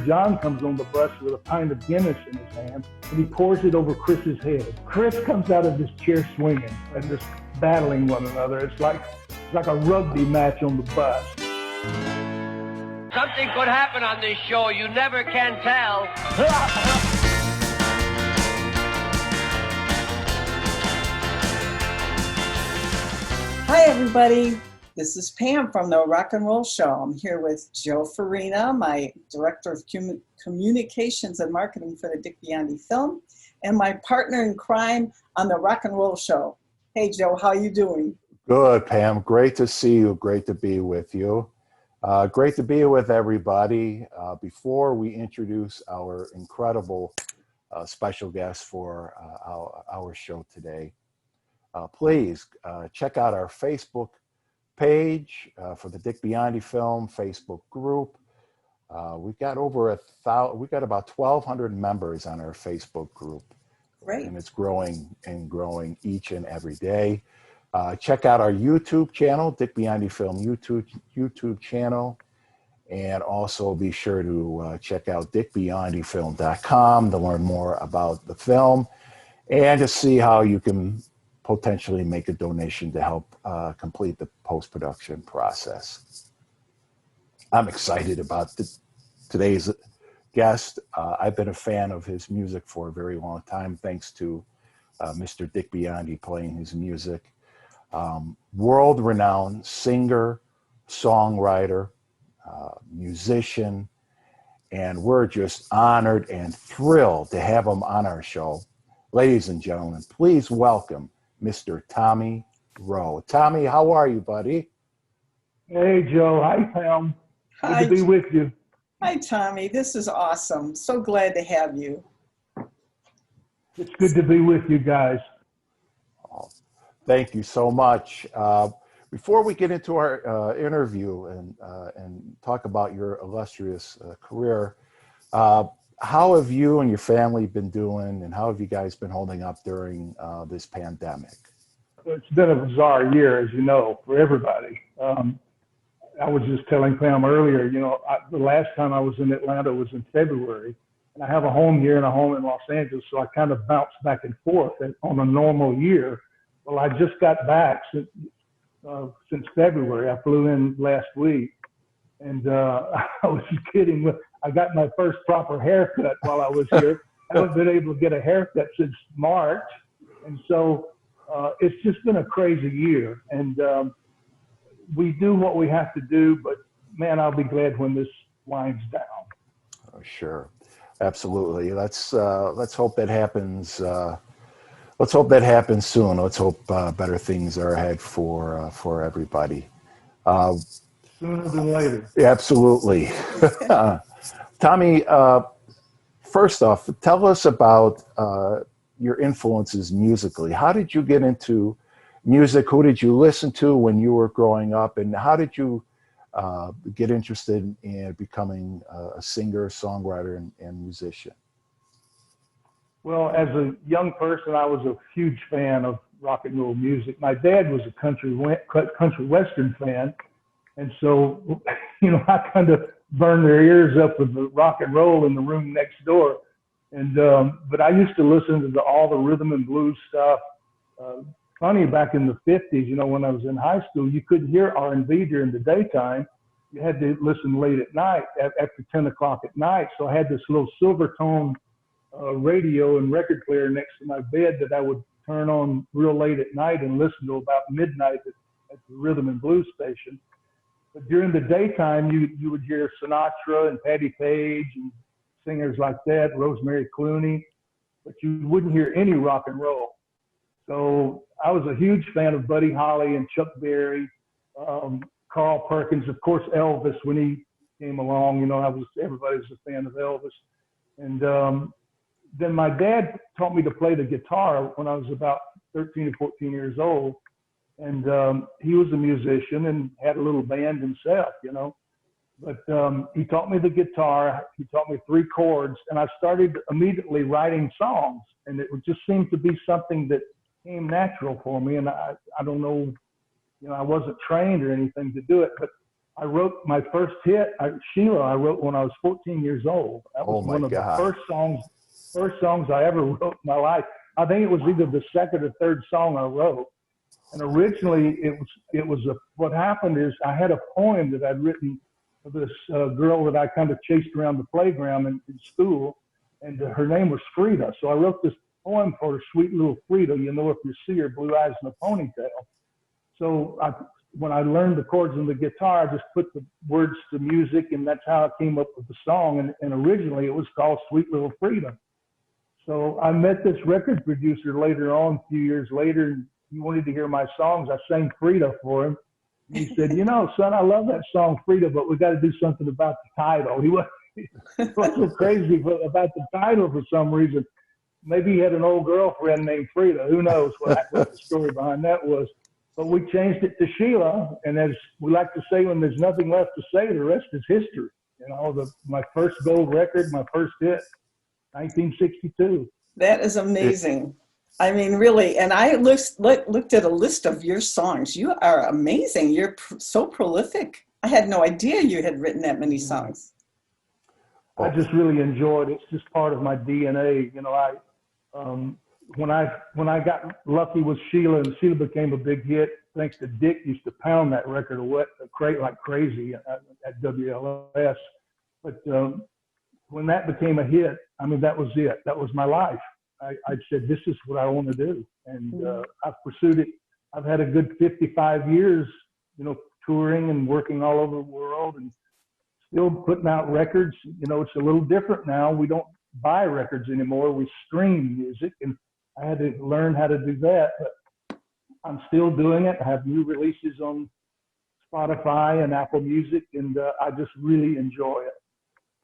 John comes on the bus with a pint of Guinness in his hand, and he pours it over Chris's head. Chris comes out of his chair swinging and just battling one another. It's like a rugby match on the bus. Something could happen on this show. You never can tell. Hi, everybody. This is Pam from The Rock and Roll Show. I'm here with Joe Farina, my Director of Communications and Marketing for the Dick Biondi film, and my partner in crime on The Rock and Roll Show. Hey, Joe, how are you doing? Good, Pam. Great to see you. Great to be with you. Great to be with everybody. Before we introduce our incredible special guest for our show today, please check out our Facebook page for the Dick Biondi film Facebook group. We've got we've got about 1,200 members on our Facebook group. Great. And it's growing and growing each and every day. Check out our YouTube channel, Dick Biondi Film YouTube channel. And also be sure to check out dickbiondyfilm.com to learn more about the film and to see how you can potentially make a donation to help complete the post-production process. I'm excited about today's guest. I've been a fan of his music for a very long time, thanks to Mr. Dick Biondi playing his music. World-renowned singer, songwriter, musician, and we're just honored and thrilled to have him on our show. Ladies and gentlemen, please welcome Mr. Tommy Rowe. Tommy, how are you, buddy? Hey, Joe. Hi, Pam. Good Hi. to be with you. Hi, Tommy. This is awesome. So glad to have you. It's good to be with you guys. Oh, thank you so much. Before we get into our interview and talk about your illustrious career, how have you and your family been doing, and how have you guys been holding up during this pandemic? It's been a bizarre year, as you know, for everybody. I was just telling Pam earlier, the last time I was in Atlanta was in February, and I have a home here and a home in Los Angeles, so I kind of bounce back and forth on a normal year. Well, I just got back since February. I flew in last week, and I was kidding. I got my first proper haircut while I was here. I haven't been able to get a haircut since March, and so it's just been a crazy year. And we do what we have to do, but man, I'll be glad when this winds down. Oh, sure, absolutely. Let's hope that happens. Let's hope that happens soon. Let's hope better things are ahead for everybody. Sooner than later. Absolutely. Tommy, first off, tell us about your influences musically. How did you get into music? Who did you listen to when you were growing up? And how did you get interested in becoming a singer, songwriter, and musician? Well, as a young person, I was a huge fan of rock and roll music. My dad was a country western fan, and so, I kind of burned their ears up with the rock and roll in the room next door. And but I used to listen to all the rhythm and blues stuff. Funny, back in the 50s, when I was in high school, you couldn't hear R&B during the daytime. You had to listen late at night, after 10 o'clock at night. So I had this little silver tone radio and record player next to my bed that I would turn on real late at night and listen to about midnight at the rhythm and blues station. But during the daytime, you would hear Sinatra and Patti Page and singers like that, Rosemary Clooney, but you wouldn't hear any rock and roll. So I was a huge fan of Buddy Holly and Chuck Berry, Carl Perkins, of course, Elvis when he came along. Everybody was a fan of Elvis. And then my dad taught me to play the guitar when I was about 13 or 14 years old. And he was a musician and had a little band himself, But he taught me the guitar. He taught me 3 chords, and I started immediately writing songs. And it just seemed to be something that came natural for me. And I don't know, I wasn't trained or anything to do it, but I wrote my first hit, Sheila, I wrote when I was 14 years old. That was Oh my one of the God. first songs I ever wrote in my life. I think it was either the second or third song I wrote. And originally what happened is I had a poem that I'd written for this girl that I kind of chased around the playground in school. And her name was Frida. So I wrote this poem for her, sweet little Frida. You know, if you see her, blue eyes and a ponytail. So when I learned the chords on the guitar, I just put the words to music, and that's how I came up with the song. And originally it was called Sweet Little Frida. So I met this record producer later on, a few years later, and he wanted to hear my songs. I sang Frida for him. And he said, you know, son, I love that song Frida, but we got to do something about the title. He was so crazy about the title for some reason. Maybe he had an old girlfriend named Frida. Who knows what the story behind that was. But we changed it to Sheila, and as we like to say, when there's nothing left to say, the rest is history. You know, my first gold record, my first hit, 1962. That is amazing. I mean, really. And I looked at a list of your songs. You are amazing. You're so prolific. I had no idea you had written that many songs. I just really enjoyed it. It's just part of my DNA. You know, when I got lucky with Sheila, and Sheila became a big hit, thanks to Dick used to pound that record like crazy at WLS. But when that became a hit, I mean, that was it. That was my life. I said, this is what I want to do. And I've pursued it. I've had a good 55 years, you know, touring and working all over the world and still putting out records. You know, it's a little different now. We don't buy records anymore. We stream music, and I had to learn how to do that. But I'm still doing it. I have new releases on Spotify and Apple Music, and I just really enjoy it.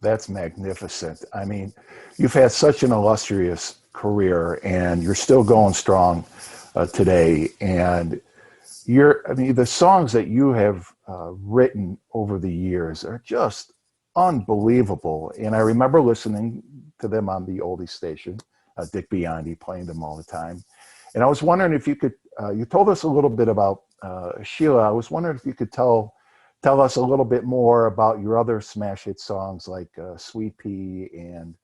That's magnificent. I mean, you've had such an illustrious career, and you're still going strong today. And the songs that you have written over the years are just unbelievable. And I remember listening to them on the oldie station, Dick Biondi playing them all the time. And I was wondering if you could, you told us a little bit about Sheila. I was wondering if you could tell us a little bit more about your other smash hit songs like Sweet Pea and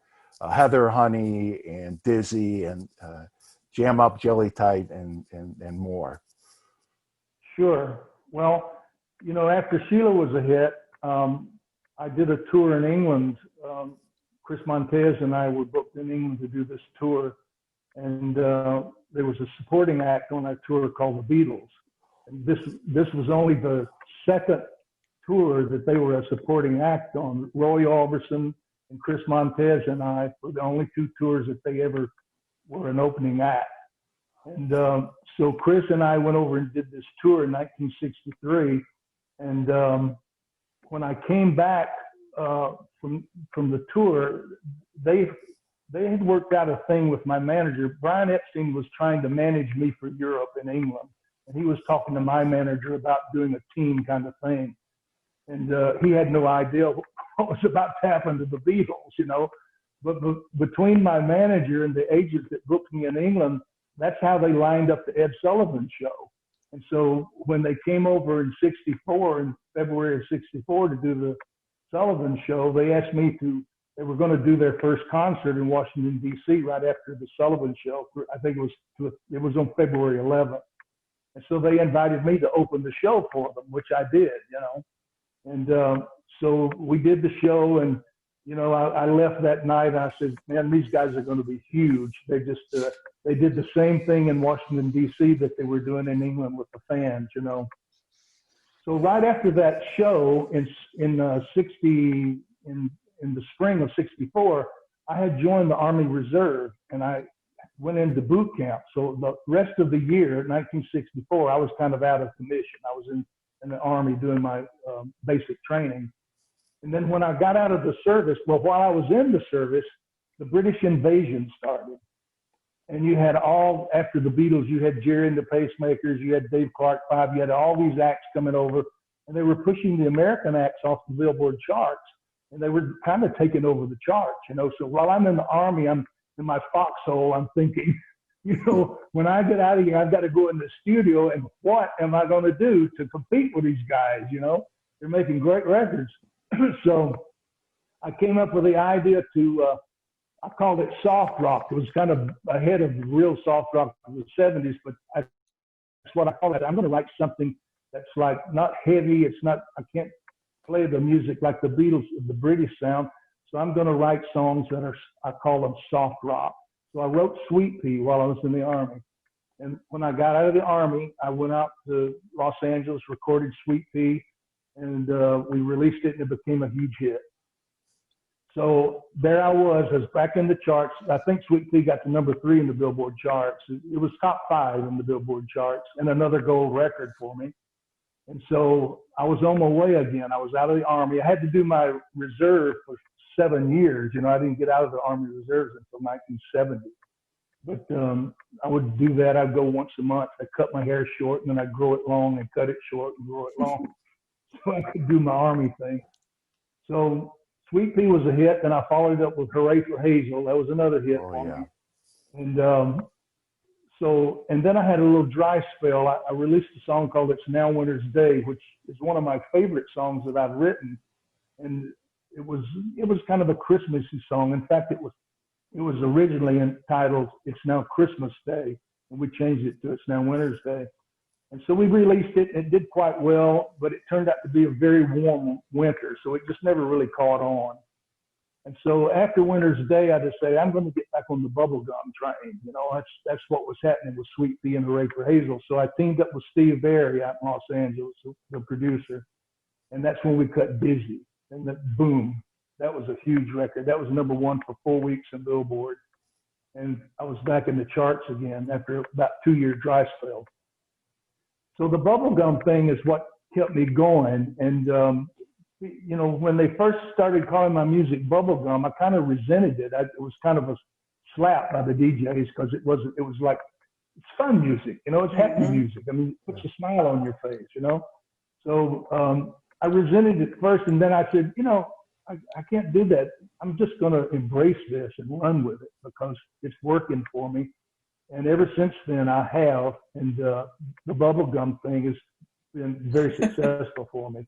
Heather Honey and Dizzy and Jam Up Jelly Tight and more. Sure. Well, you know, after Sheila was a hit, I did a tour in England. Chris Montez and I were booked in England to do this tour. And there was a supporting act on that tour called the Beatles. And this was only the second tour that they were a supporting act on. Roy Orbison and Chris Montez and I were the only two tours that they ever were an opening act. And so Chris and I went over and did this tour in 1963. And when I came back from the tour, they had worked out a thing with my manager. Brian Epstein was trying to manage me for Europe and England. And he was talking to my manager about doing a team kind of thing. And he had no idea what was about to happen to the Beatles, you know. But between my manager and the agent that booked me in England, that's how they lined up the Ed Sullivan Show. And so when they came over in February of 64 to do the Sullivan Show, they asked me they were going to do their first concert in Washington, D.C. right after the Sullivan Show. I think it was on February 11th. And so they invited me to open the show for them, which I did, you know. And so we did the show, and, you know, I left that night. And I said, man, these guys are going to be huge. They just, they did the same thing in Washington, D.C. that they were doing in England with the fans, you know. So right after that show in the spring of 64, I had joined the Army Reserve, and I went into boot camp. So the rest of the year, 1964, I was kind of out of commission. I was in the Army doing my basic training. And then when I got out of the service, well, while I was in the service, the British invasion started. And you had after the Beatles, you had Jerry and the Pacemakers, you had Dave Clark 5, you had all these acts coming over, and they were pushing the American acts off the Billboard charts, and they were kind of taking over the charts, you know. So while I'm in the Army, I'm in my foxhole, I'm thinking, you know, when I get out of here, I've got to go in the studio, and what am I going to do to compete with these guys, you know? they're making great records. So I came up with the idea to, I called it soft rock. It was kind of ahead of real soft rock in the 70s, but that's what I call it. I'm going to write something that's like not heavy. It's not, I can't play the music like the Beatles, the British sound. So I'm going to write songs that are, I call them soft rock. So I wrote Sweet Pea while I was in the Army. And when I got out of the Army, I went out to Los Angeles, recorded Sweet Pea, and we released it, and it became a huge hit. So there I was back in the charts. I think Sweet Pea got to #3 in the Billboard charts. It was top 5 in the Billboard charts, and another gold record for me. And so I was on my way again. I was out of the Army. I had to do my reserve for 7 years. You know, I didn't get out of the Army Reserves until 1970. But I would do that. I'd go once a month. I'd cut my hair short, and then I'd grow it long and cut it short and grow it long. So I could do my Army thing. So Sweet Pea was a hit, and I followed it up with Hooray for Hazel. That was another hit for me. And so, and then I had a little dry spell. I released a song called It's Now Winter's Day, which is one of my favorite songs that I've written. And it was kind of a Christmassy song. In fact, it was originally entitled It's Now Christmas Day, and we changed it to It's Now Winter's Day. And so we released it. It did quite well, but it turned out to be a very warm winter, so it just never really caught on. And so after Winter's Day, I decided I'm going to get back on the bubblegum train. You know, that's what was happening with Sweet Pea and Hooray for Hazel. So I teamed up with Steve Barry out in Los Angeles, the producer, and that's when we cut Busy. And then boom, that was a huge record. That was #1 for 4 weeks in Billboard. And I was back in the charts again after about 2-year dry spell. So the bubblegum thing is what kept me going. And, you know, when they first started calling my music bubblegum, I kind of resented it. It was kind of a slap by the DJs because it was like, it's fun music, you know, it's happy music. I mean, it puts a smile on your face, you know? So I resented it first, and then I said, you know, I can't do that. I'm just going to embrace this and run with it because it's working for me. And ever since then, I have, and the bubblegum thing has been very successful for me.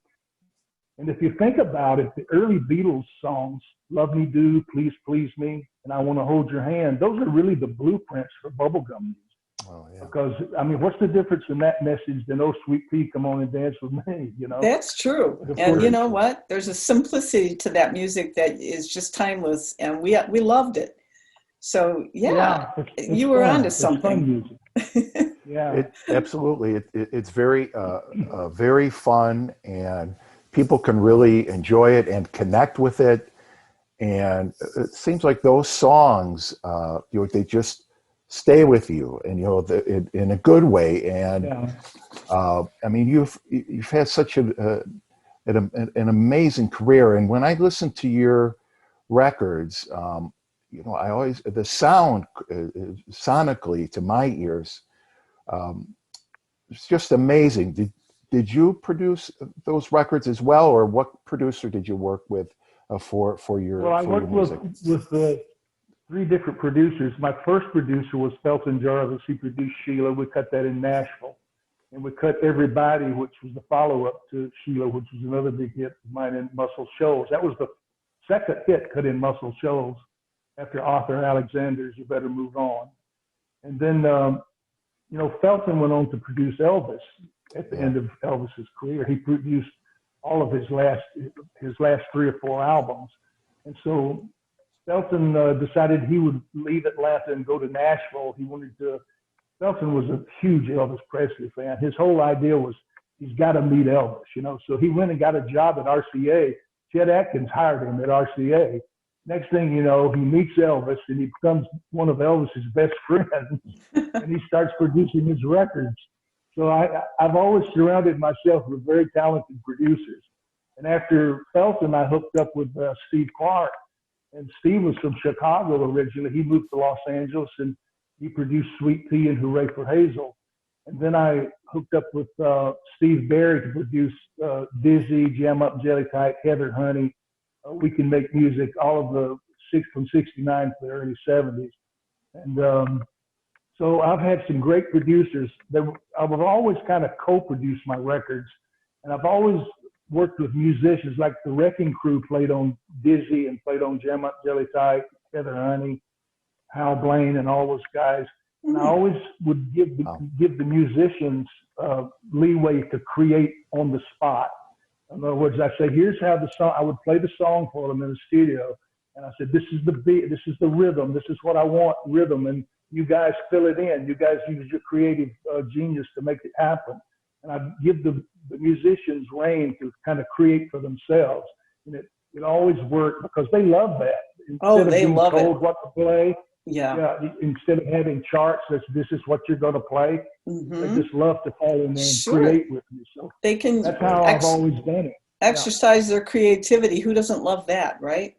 And if you think about it, the early Beatles songs, Love Me Do, Please Please Me, and I Want to Hold Your Hand, those are really the blueprints for bubblegum music. Oh, yeah. Because, I mean, what's the difference in that message than, oh, Sweet Pea, come on and dance with me, you know? That's true. And you know what? There's a simplicity to that music that is just timeless, and we loved it. So, yeah, it's you were onto something. It's fun music. Yeah. Absolutely. It's very, very fun, and people can really enjoy it and connect with it. And it seems like those songs, you know, they just stay with you, and, you know, in a good way. And I mean, you've had such an amazing career. And when I listen to your records, you know, I always, the sound sonically to my ears, it's just amazing. Did you produce those records as well, or what producer did you work with for your? Well, I worked with 3 different producers. My first producer was Felton Jarvis. He produced Sheila. We cut that in Nashville, and we cut Everybody, which was the follow-up to Sheila, which was another big hit of mine in Muscle Shoals. That was the second hit cut in Muscle Shoals after Arthur Alexander's You Better Move On. And then, you know, Felton went on to produce Elvis at the end of Elvis's career. He produced all of his last 3 or 4 albums. And so Felton decided he would leave Atlanta and go to Nashville. Felton was a huge Elvis Presley fan. His whole idea was he's got to meet Elvis, you know. So he went and got a job at RCA. Chet Atkins hired him at RCA. Next thing you know, he meets Elvis, and he becomes one of Elvis's best friends, and he starts producing his records. So I've always surrounded myself with very talented producers. And after Felton, I hooked up with Steve Clark. And Steve was from Chicago originally. He moved to Los Angeles, and he produced Sweet Pea and Hooray for Hazel. And then I hooked up with Steve Barry to produce Dizzy, Jam Up Jelly Tight, Heather Honey, We Can Make Music, all of the from 69 to the early 70s. And so I've had some great producers. I've always kind of co-produced my records, and I've always worked with musicians like the Wrecking Crew played on Dizzy and played on Jelly Tide, Feather Honey, Hal Blaine, and all those guys. And I always would give the musicians leeway to create on the spot. In other words, I say, here's how the song. I would play the song for them in the studio, and I said, this is the beat, this is the rhythm, this is what I want, rhythm, and you guys fill it in. You guys use your creative genius to make it happen. And I give the musicians reign to kind of create for themselves, and it always worked because they love that. Instead of they being love told it. what to play. Yeah. Instead of having charts, this is what you're going to play. They just love to fall in there and create with me. So they can. That's how I've always done it. Exercise their creativity. Who doesn't love that, right?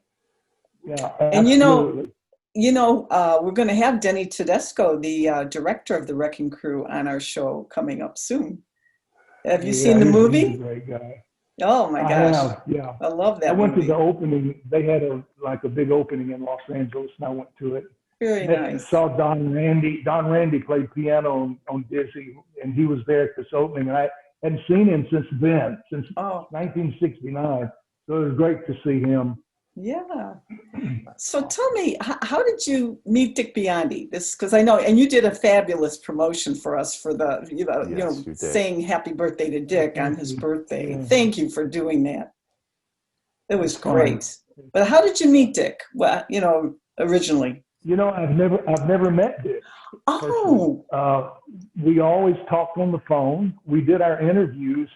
Yeah, and absolutely. We're going to have Denny Tedesco, the director of the Wrecking Crew, on our show coming up soon. Have you seen the movie? He's a great guy. Oh my gosh! I have, yeah. I love that. I went movie. to the opening. They had a big opening in Los Angeles, and I went to it. Very nice. Saw Don Randy. Don Randy played piano on Dizzy, and he was there at this opening. And I hadn't seen him since then, since 1969. So it was great to see him. Yeah. So tell me, how did you meet Dick Biondi? Because I know, and you did a fabulous promotion for us for the, saying happy birthday to Dick on his birthday. Yeah. Thank you for doing that. It was great. But how did you meet Dick? Well, originally. I've never met Dick. Oh. We always talked on the phone. We did our interviews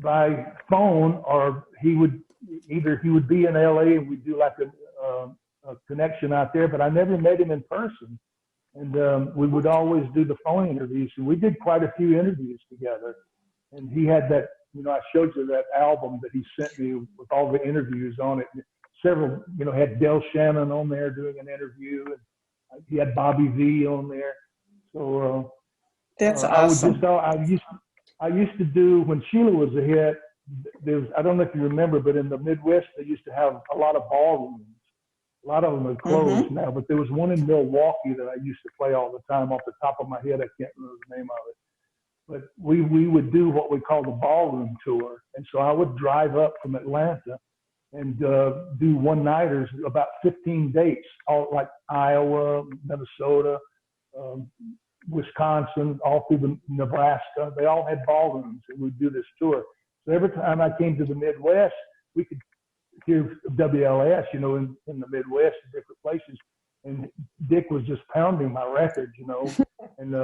by phone, or he would be in LA and we'd do like a connection out there, but I never met him in person. And we would always do the phone interviews, and we did quite a few interviews together. And he had that, I showed you that album that he sent me with all the interviews on it. Several, had Del Shannon on there doing an interview, and he had Bobby V on there. So that's awesome. I used to do, when Sheila was a hit, I don't know if you remember, but in the Midwest, they used to have a lot of ballrooms. A lot of them are closed now, but there was one in Milwaukee that I used to play all the time. Off the top of my head, I can't remember the name of it. But we would do what we call the ballroom tour. And so I would drive up from Atlanta and do one-nighters, about 15 dates, all like Iowa, Minnesota, Wisconsin, all through Nebraska. They all had ballrooms, and we'd do this tour. So every time I came to the Midwest, we could hear WLS, in the Midwest, in different places. And Dick was just pounding my record, and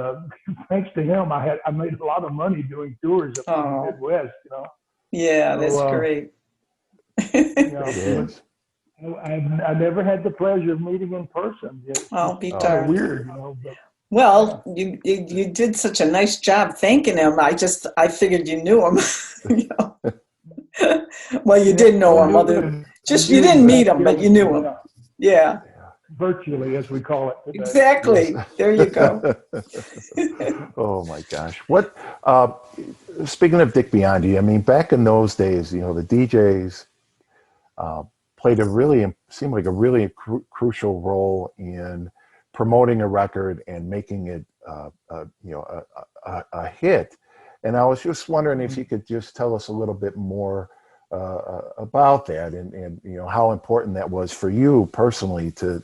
thanks to him, I made a lot of money doing tours up in the Midwest, Yeah, that's great. I never had the pleasure of meeting in person. It's darned. Weird, but, well, you did such a nice job thanking him. I figured you knew him. Well, you did know him. You didn't meet him, but you knew him. Yeah. Virtually, as we call it today. Exactly. Yes. There you go. Oh my gosh! What? Speaking of Dick Biondi, back in those days, the DJs played seemed like a really crucial role in promoting a record and making it, a hit. And I was just wondering if you could just tell us a little bit more about that, and how important that was for you personally to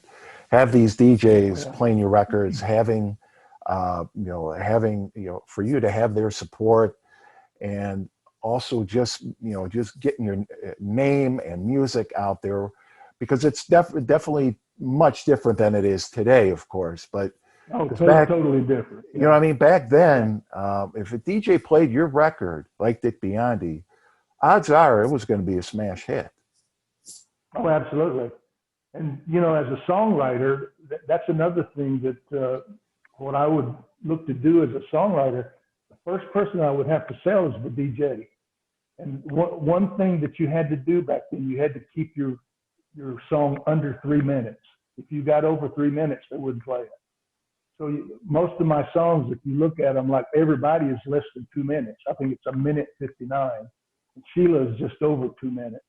have these DJs playing your records, having for you to have their support, and also just getting your name and music out there, because it's definitely much different than it is today, of course. But totally different. Back then, if a DJ played your record like Dick Biondi, odds are it was going to be a smash hit. Oh, absolutely. And, as a songwriter, that's another thing that what I would look to do as a songwriter, the first person I would have to sell is the DJ. And one thing that you had to do back then, you had to keep your song under 3 minutes. If you got over 3 minutes, they wouldn't play it. So most of my songs, if you look at them, like everybody is less than 2 minutes. I think it's 1:59. And Sheila is just over 2 minutes.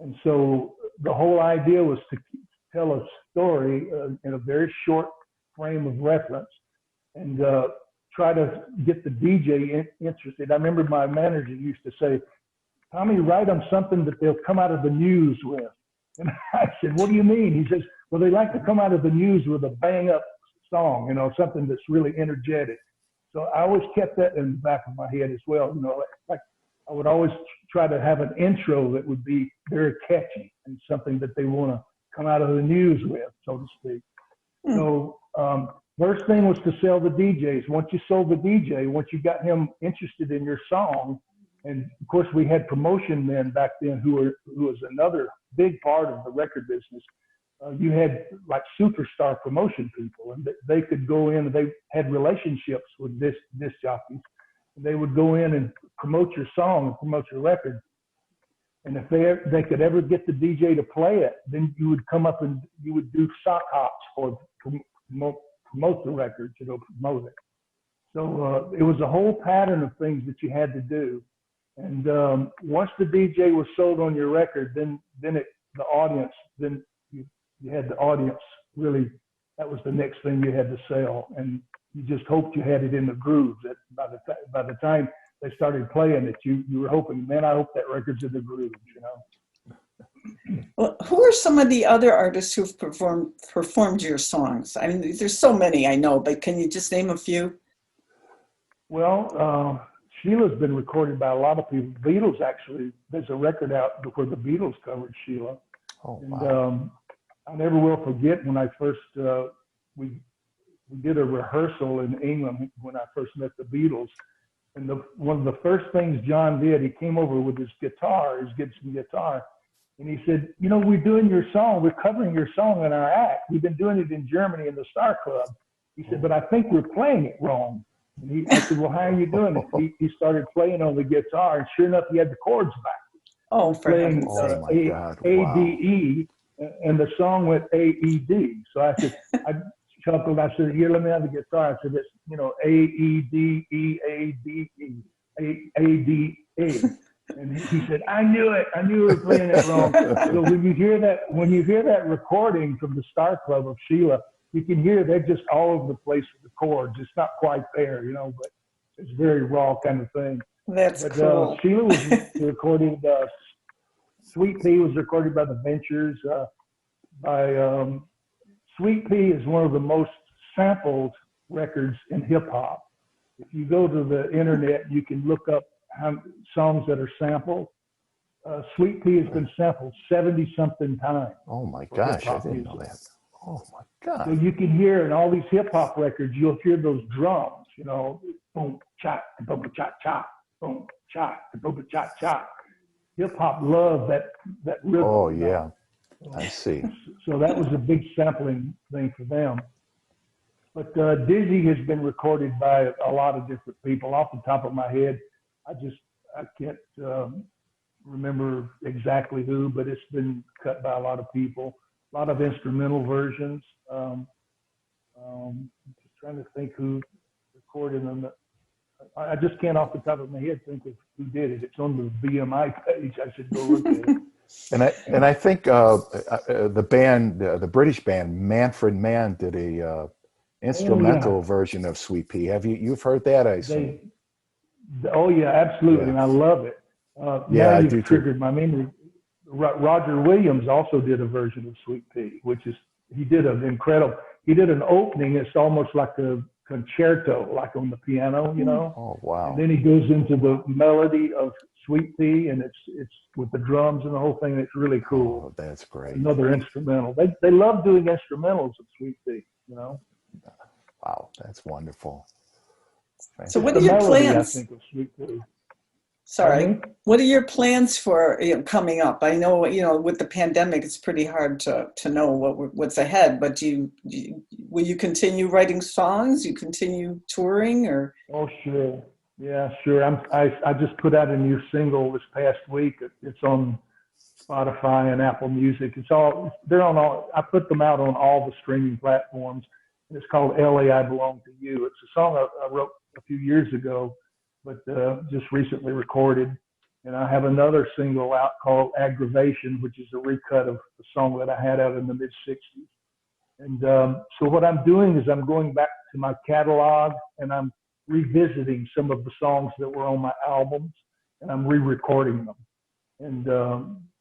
And so the whole idea was to tell a story in a very short frame of reference, and try to get the DJ interested. I remember my manager used to say, Tommy, write them something that they'll come out of the news with. And I said, what do you mean? He says, well, they like to come out of the news with a bang up song, something that's really energetic. So I always kept that in the back of my head as well. Like I would always try to have an intro that would be very catchy and something that they want to come out of the news with, so to speak. So first thing was to sell the DJs. Once you sold the DJ, once you got him interested in your song, and of course we had promotion men back then who was another big part of the record business. You had like superstar promotion people, and they could go in and they had relationships with disc jockeys. And they would go in and promote your song and promote your record. And if they could ever get the DJ to play it, then you would come up and you would do sock hops for promote the record, promote it. So it was a whole pattern of things that you had to do. And once the DJ was sold on your record, then the audience, then you had the audience really, that was the next thing you had to sell. And you just hoped you had it in the groove, that by the time they started playing it, you were hoping, man, I hope that record's in the groove, Well, who are some of the other artists who've performed your songs? I mean, there's so many, I know, but can you just name a few? Well, Sheila's been recorded by a lot of people. Beatles, actually, there's a record out before the Beatles covered Sheila. Oh, and wow. I never will forget when I first, we did a rehearsal in England when I first met the Beatles. And one of the first things John did, he came over with his guitar, his Gibson guitar, and he said, we're doing your song, we're covering your song in our act. We've been doing it in Germany in the Star Club. He said, but I think we're playing it wrong. And I said, well, how are you doing it? He started playing on the guitar, and sure enough, he had the chords backwards. Oh, for playing heaven's my God. A-D-E, and the song went A-E-D. So I said, I chuckled. I said, here, let me have the guitar. I said, it's, A-E-D-E-A-D-E, A-D-E. And he said, I knew it. I knew we were playing it wrong. So when you hear that recording from the Star Club of Sheila, you can hear they're just all over the place with the chords. It's not quite there, but it's very raw kind of thing. That's cool. Sheila was recorded, Sweet Pea was recorded by the Ventures. Sweet Pea is one of the most sampled records in hip hop. If you go to the internet, you can look up songs that are sampled. Sweet Pea has been sampled 70-something times. Oh my gosh, I didn't know that. Oh my God. So you can hear in all these hip hop records, you'll hear those drums, boom, cha, boom, cha, cha, boom, cha, boom, cha, cha. Hip hop loved that rhythm. Oh yeah, I see. So that was a big sampling thing for them. But Dizzy has been recorded by a lot of different people. Off the top of my head, I can't remember exactly who, but it's been cut by a lot of people. A lot of instrumental versions. Just trying to think who recorded them. I just can't off the top of my head think of who did it. It's on the BMI page. I should go look at it. And I think the band, the British band Manfred Mann, did a instrumental version of Sweet Pea. You've heard that? I assume. Oh yeah, absolutely, Yeah. and I love it. Yeah, I now do you've too. triggered my memory. Roger Williams also did a version of Sweet Pea, he did an opening. It's almost like a concerto, like on the piano, Oh wow. And then he goes into the melody of Sweet Pea, and it's with the drums and the whole thing. It's really cool. Oh, that's great. Another instrumental. They love doing instrumentals of Sweet Pea, Wow, that's wonderful. So what The are your melody, plans? I think, of Sweet Pea. Sorry. Pardon me? What are your plans for coming up? I know, with the pandemic, it's pretty hard to know what's ahead, but will you continue writing songs? You continue touring or? Oh, sure. Yeah, sure. I just put out a new single this past week. It's on Spotify and Apple Music. They're on all, I put them out on all the streaming platforms. And it's called LA, I Belong to You. It's a song I wrote a few years ago, but just recently recorded. And I have another single out called Aggravation, which is a recut of the song that I had out in the mid-'60s. And so what I'm doing is I'm going back to my catalog and I'm revisiting some of the songs that were on my albums, and I'm re-recording them. And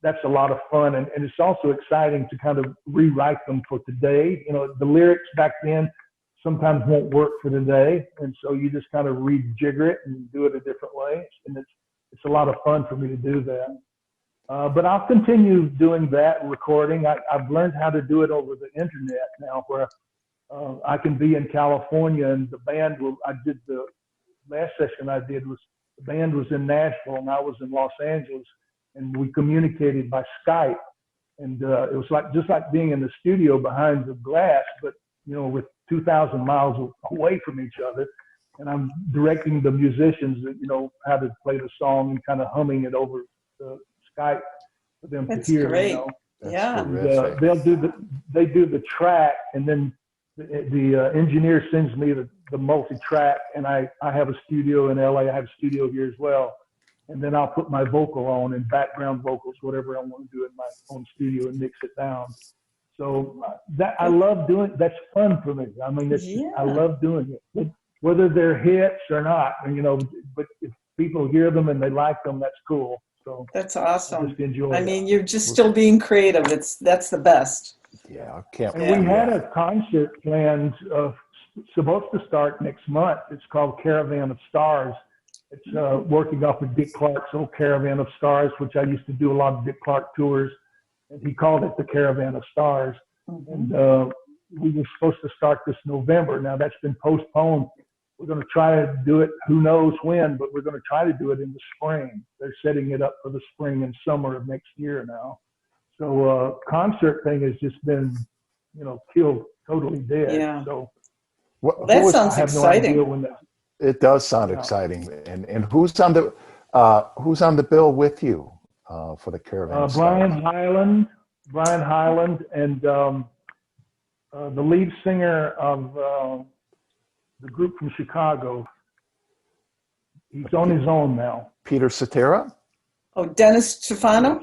that's a lot of fun. And it's also exciting to kind of rewrite them for today. You know, the lyrics back then sometimes won't work for today. And so you just kind of rejigger it and do it a different way. And it's a lot of fun for me to do that. But I'll continue doing that, recording. I've learned how to do it over the internet now, where I can be in California and the band I did the last session I did was, the band was in Nashville and I was in Los Angeles, and we communicated by Skype. And it was just like being in the studio behind the glass, but, you know, with 2,000 miles away from each other. And I'm directing the musicians, you know, how to play the song and kind of humming it over the Skype for them That's to hear. great. You know? Yeah. And, they do the track, and then the engineer sends me the multi-track, and I have a studio in LA. I have a studio here as well. And then I'll put my vocal on and background vocals, whatever I want to do in my own studio, and mix it down. So I love doing, that's fun for me. I mean, I love doing it, whether they're hits or not, you know, but if people hear them and they like them, that's cool. So that's awesome. I just enjoy I mean, you're just still being creative. That's the best. Yeah, I can't. And we had a concert planned, supposed to start next month. It's called Caravan of Stars. It's working off of Dick Clark's old Caravan of Stars, which I used to do a lot of Dick Clark tours, and he called it the Caravan of Stars. Mm-hmm. And we were supposed to start this November. Now that's been postponed. We're going to try to do it, who knows when, but we're going to try to do it in the spring. They're setting it up for the spring and summer of next year now. So concert thing has just been, you know, killed, totally dead. Yeah. So that sounds exciting. It does sound exciting. And who's on the bill with you for the Caravan? Brian Hyland, and the lead singer of the group from Chicago. He's on his own now. Peter Cetera? Oh, Dennis Stefano?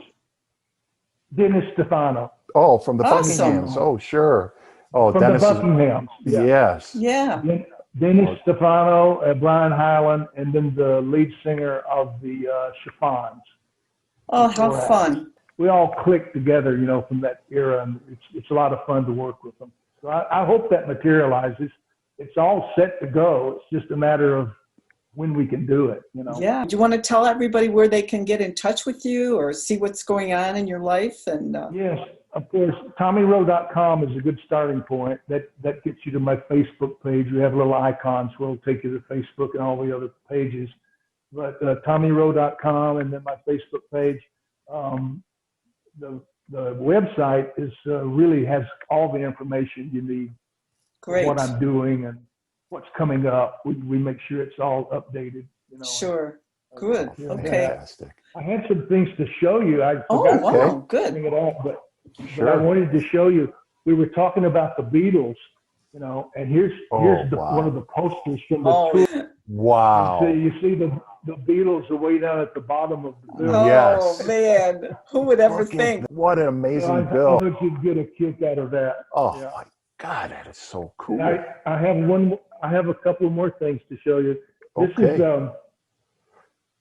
Dennis Stefano. Oh, from the Buckinghams. Oh, sure. Oh, from Dennis. The Buckinghams. Yeah. Yes. Yeah. Dennis Stefano, Brian Hyland, and then the lead singer of the Chiffons. Oh, how fun. We all clicked together, you know, from that era, and it's a lot of fun to work with them. So I hope that materializes. It's all set to go. It's just a matter of when we can do it, you know. Yeah. Do you want to tell everybody where they can get in touch with you or see what's going on in your life? And yes, of course. TommyRowe.com is a good starting point. That gets you to my Facebook page. We have little icons where it'll take you to Facebook and all the other pages. But TommyRowe.com, and then my Facebook page. The website is really has all the information you need. Great. What I'm doing and what's coming up. We make sure it's all updated. You know. Sure. Good. Okay. Fantastic. I had some things to show you. I Oh, forgot wow. to Good. bring it up, but Sure. I wanted to show you. We were talking about the Beatles, you know, and here's wow. one of the posters from the tour. Wow. So you see the Beatles are way down at the bottom of the bill. Oh, Yes. man. Who would ever think? What an amazing I bill. thought you'd get a kick out of that. Oh, Yeah. my God, that is so cool. I have a couple more things to show you.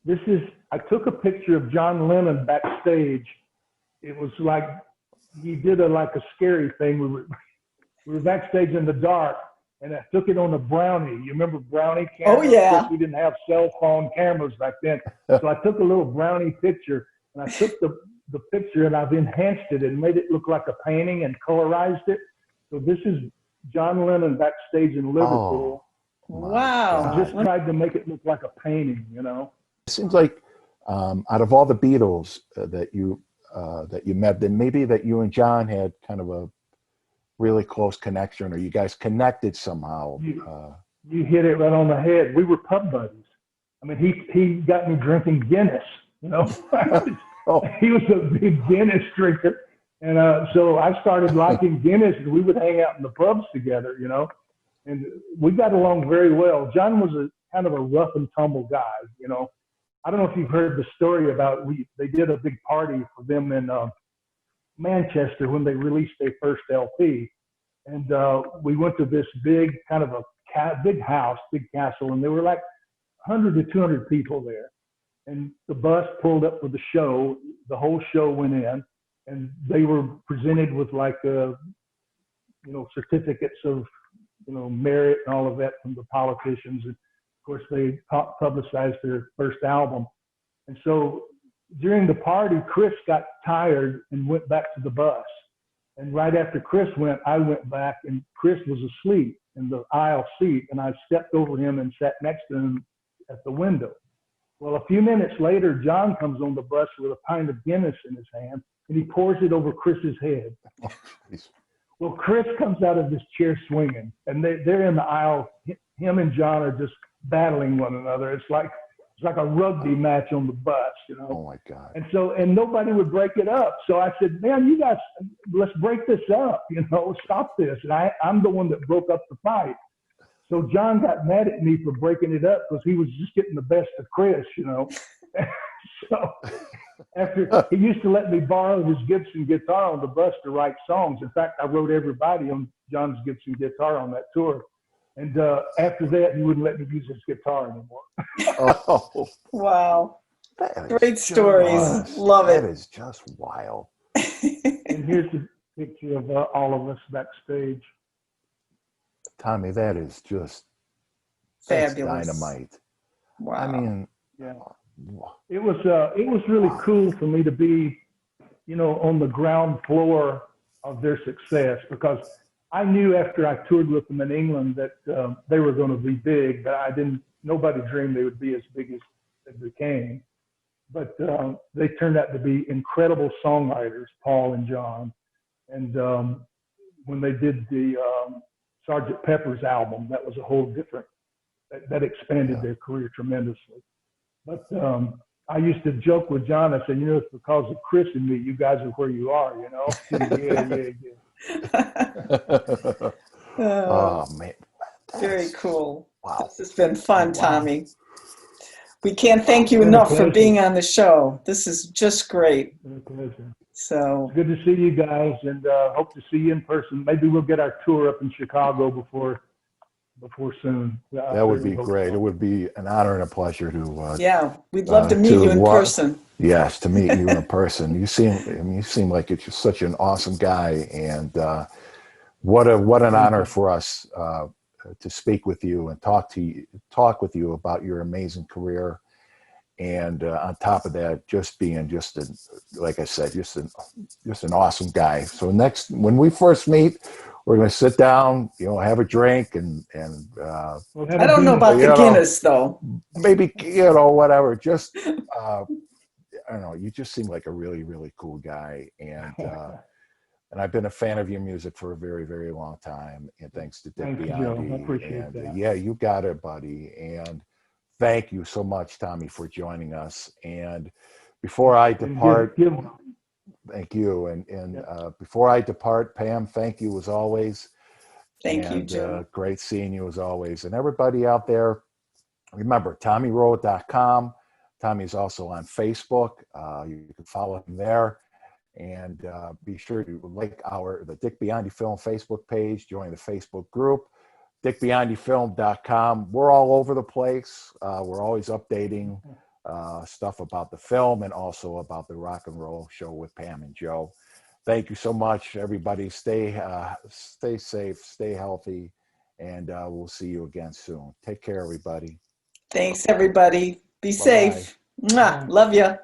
This is I took a picture of John Lennon backstage. It was like he did a scary thing. We were backstage in the dark, and I took it on a Brownie. You remember Brownie cameras? Oh, yeah. Of course, we didn't have cell phone cameras back then. So I took a little Brownie picture, and I took the picture and I've enhanced it and made it look like a painting and colorized it. So this is John Lennon backstage in Liverpool. Wow. I just tried to make it look like a painting, you know. It seems like out of all the Beatles that you met, then maybe that you and John had kind of a really close connection, or you guys connected somehow. You hit it right on the head. We were pub buddies. I mean, he got me drinking Guinness, you know. He was a big Guinness drinker. And so I started liking Guinness, and we would hang out in the pubs together, you know. And we got along very well. John was a kind of a rough and tumble guy, you know. I don't know if you've heard the story about they did a big party for them in Manchester when they released their first LP. And we went to this big big house, big castle, and there were like 100 to 200 people there. and the bus pulled up for the show. The whole show went in, and they were presented with like, certificates of, merit and all of that from the politicians. And of course, they publicized their first album. And so during the party, Chris got tired and went back to the bus. And right after Chris went, I went back, and Chris was asleep in the aisle seat, and I stepped over him and sat next to him at the window. Well, a few minutes later, John comes on the bus with a pint of Guinness in his hand, and he pours it over Chris's head. Well, Chris comes out of his chair swinging, and they're in the aisle. Him and John are just battling one another. It's like a rugby match on the bus, Oh my God. And nobody would break it up. So I said, man, you guys, let's break this up, stop this. And I'm the one that broke up the fight. So John got mad at me for breaking it up because he was just getting the best of Chris, So after, he used to let me borrow his Gibson guitar on the bus to write songs. In fact, I wrote everybody on John's Gibson guitar on that tour. And after that, he wouldn't let me use his guitar anymore. Oh, Wow. Great just, stories. Love it. That is just wild. And here's the picture of all of us backstage. Tommy, that is just Fabulous. dynamite. Wow. I mean, Yeah. It was really cool for me to be, on the ground floor of their success, because I knew after I toured with them in England that they were going to be big, but nobody dreamed they would be as big as they became. But they turned out to be incredible songwriters, Paul and John. And when they did the Sgt. Pepper's album, that was a whole different, that expanded their career tremendously. But I used to joke with John. I said, it's because of Chris and me, you guys are where you are, Yeah. Oh man. Very cool. Wow. This has been fun, Wow. Tommy. We can't thank you It's been a enough for pleasure. being on the show. This is just great. It's been a pleasure. So, Good to see you guys, and hope to see you in person. Maybe we'll get our tour up in Chicago before soon. That would be great. It would be an honor and a pleasure to yeah, we'd love to meet you in person. Yes, to meet you in person. You seem like you're just such an awesome guy, and what an honor for us to speak with you and talk with you about your amazing career. And on top of that, just being like I said, just an awesome guy. So when we first meet, we're going to sit down, have a drink, and I don't know about the Guinness though. Maybe whatever. Just I don't know. You just seem like a really, really cool guy, and I've been a fan of your music for a very, very long time. And thanks to Dick Biondi. I appreciate that. Yeah, you got it, buddy. And thank you so much, Tommy, for joining us. And before I depart, thank you. And before I depart, Pam, thank you as always. Thank you, Joe. Great seeing you as always. And everybody out there, remember, TommyRowe.com. Tommy's also on Facebook. You can follow him there. And be sure to like the Dick Biondi Film Facebook page, join the Facebook group. DickBiondiFilm.com. We're all over the place. We're always updating stuff about the film and also about the rock and roll show with Pam and Joe. Thank you so much, everybody. Stay safe, stay healthy, and we'll see you again soon. Take care, everybody. Thanks, everybody. Be safe. Mwah. Love you.